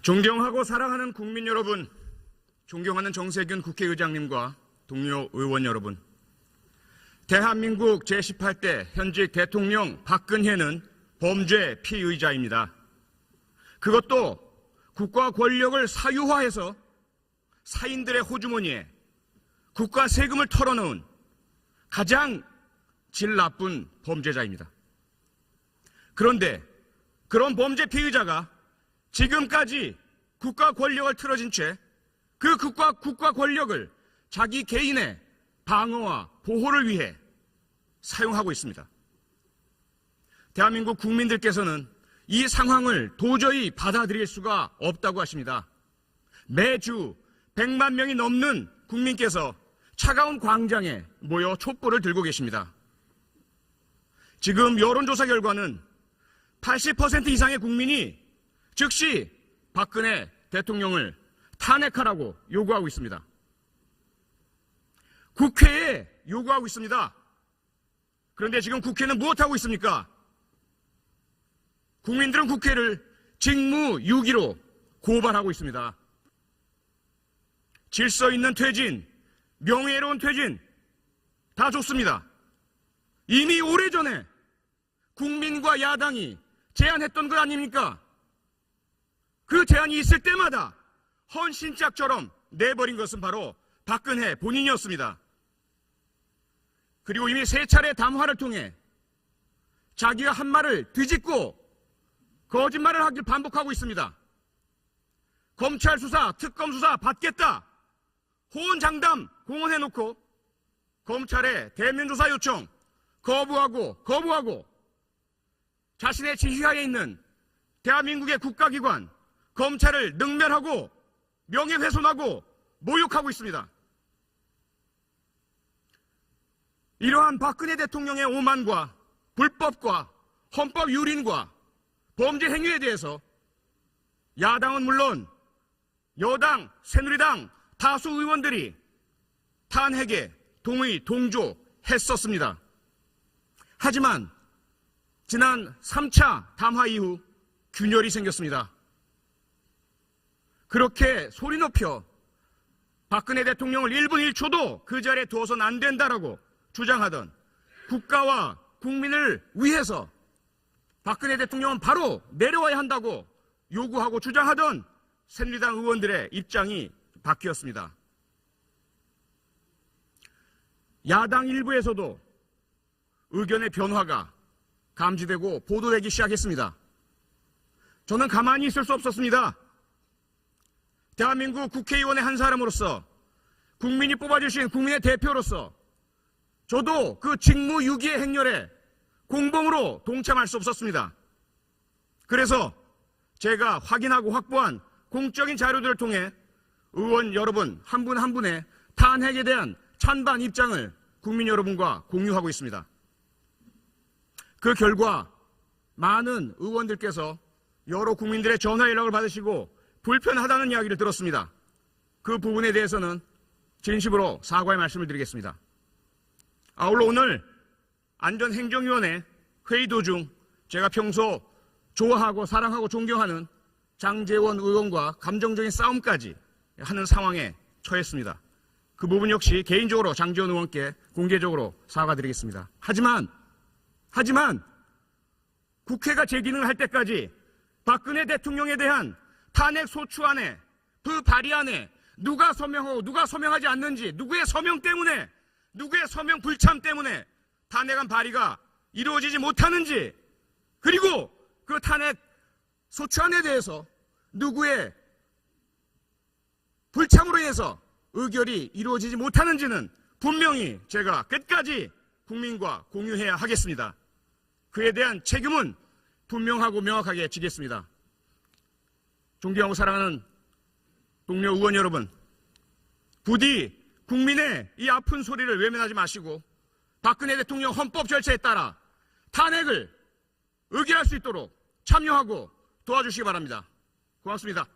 존경하고 사랑하는 국민 여러분, 존경하는 정세균 국회의장님과 동료 의원 여러분, 대한민국 제18대 현직 대통령 박근혜는 범죄 피의자입니다. 그것도 국가 권력을 사유화해서 사인들의 호주머니에 국가 세금을 털어넣은 가장 질 나쁜 범죄자입니다. 그런데 그런 범죄 피의자가 지금까지 국가 권력을 틀어진 채 그 국가 권력을 자기 개인의 방어와 보호를 위해 사용하고 있습니다. 대한민국 국민들께서는 이 상황을 도저히 받아들일 수가 없다고 하십니다. 매주 100만 명이 넘는 국민께서 차가운 광장에 모여 촛불을 들고 계십니다. 지금 여론조사 결과는 80% 이상의 국민이 즉시 박근혜 대통령을 탄핵하라고 요구하고 있습니다. 국회에 요구하고 있습니다. 그런데 지금 국회는 무엇하고 있습니까? 국민들은 국회를 직무유기로 고발하고 있습니다. 질서 있는 퇴진, 명예로운 퇴진 다 좋습니다. 이미 오래전에 국민과 야당이 제안했던 것 아닙니까? 그 제안이 있을 때마다 헌신짝처럼 내버린 것은 바로 박근혜 본인이었습니다. 그리고 이미 3차례 담화를 통해 자기가 한 말을 뒤집고 거짓말을 하길 반복하고 있습니다. 검찰 수사, 특검 수사 받겠다. 호언장담 공언해놓고 검찰의 대면조사 요청 거부하고 자신의 지휘하에 있는 대한민국의 국가기관 검찰을 능멸하고 명예훼손하고 모욕하고 있습니다. 이러한 박근혜 대통령의 오만과 불법과 헌법 유린과 범죄 행위에 대해서 야당은 물론 여당, 새누리당 다수 의원들이 탄핵에 동조했었습니다. 하지만 지난 3차 담화 이후 균열이 생겼습니다. 그렇게 소리 높여 박근혜 대통령을 1분 1초도 그 자리에 두어서는 안 된다라고 주장하던 국가와 국민을 위해서 박근혜 대통령은 바로 내려와야 한다고 요구하고 주장하던 새누리당 의원들의 입장이 바뀌었습니다. 야당 일부에서도 의견의 변화가 감지되고 보도되기 시작했습니다. 저는 가만히 있을 수 없었습니다. 대한민국 국회의원의 한 사람으로서 국민이 뽑아주신 국민의 대표로서 저도 그 직무유기의 행렬에 공범으로 동참할 수 없었습니다. 그래서 제가 확인하고 확보한 공적인 자료들을 통해 의원 여러분 한 분 한 분의 탄핵에 대한 찬반 입장을 국민 여러분과 공유하고 있습니다. 그 결과 많은 의원들께서 여러 국민들의 전화 연락을 받으시고 불편하다는 이야기를 들었습니다. 그 부분에 대해서는 진심으로 사과의 말씀을 드리겠습니다. 아울러 오늘 안전행정위원회 회의 도중 제가 평소 좋아하고 사랑하고 존경하는 장제원 의원과 감정적인 싸움까지 하는 상황에 처했습니다. 그 부분 역시 개인적으로 장제원 의원께 공개적으로 사과드리겠습니다. 하지만 국회가 제 기능을 할 때까지 박근혜 대통령에 대한 탄핵 소추안에 그 발의안에 누가 서명하고 누가 서명하지 않는지, 누구의 서명 때문에, 누구의 서명 불참 때문에 탄핵안 발의가 이루어지지 못하는지, 그리고 그 탄핵 소추안에 대해서 누구의 불참으로 인해서 의결이 이루어지지 못하는지는 분명히 제가 끝까지 국민과 공유해야 하겠습니다. 그에 대한 책임은 분명하고 명확하게 지겠습니다. 존경하고 사랑하는 동료 의원 여러분, 부디 국민의 이 아픈 소리를 외면하지 마시고 박근혜 대통령 헌법 절차에 따라 탄핵을 의결할 수 있도록 참여하고 도와주시기 바랍니다. 고맙습니다.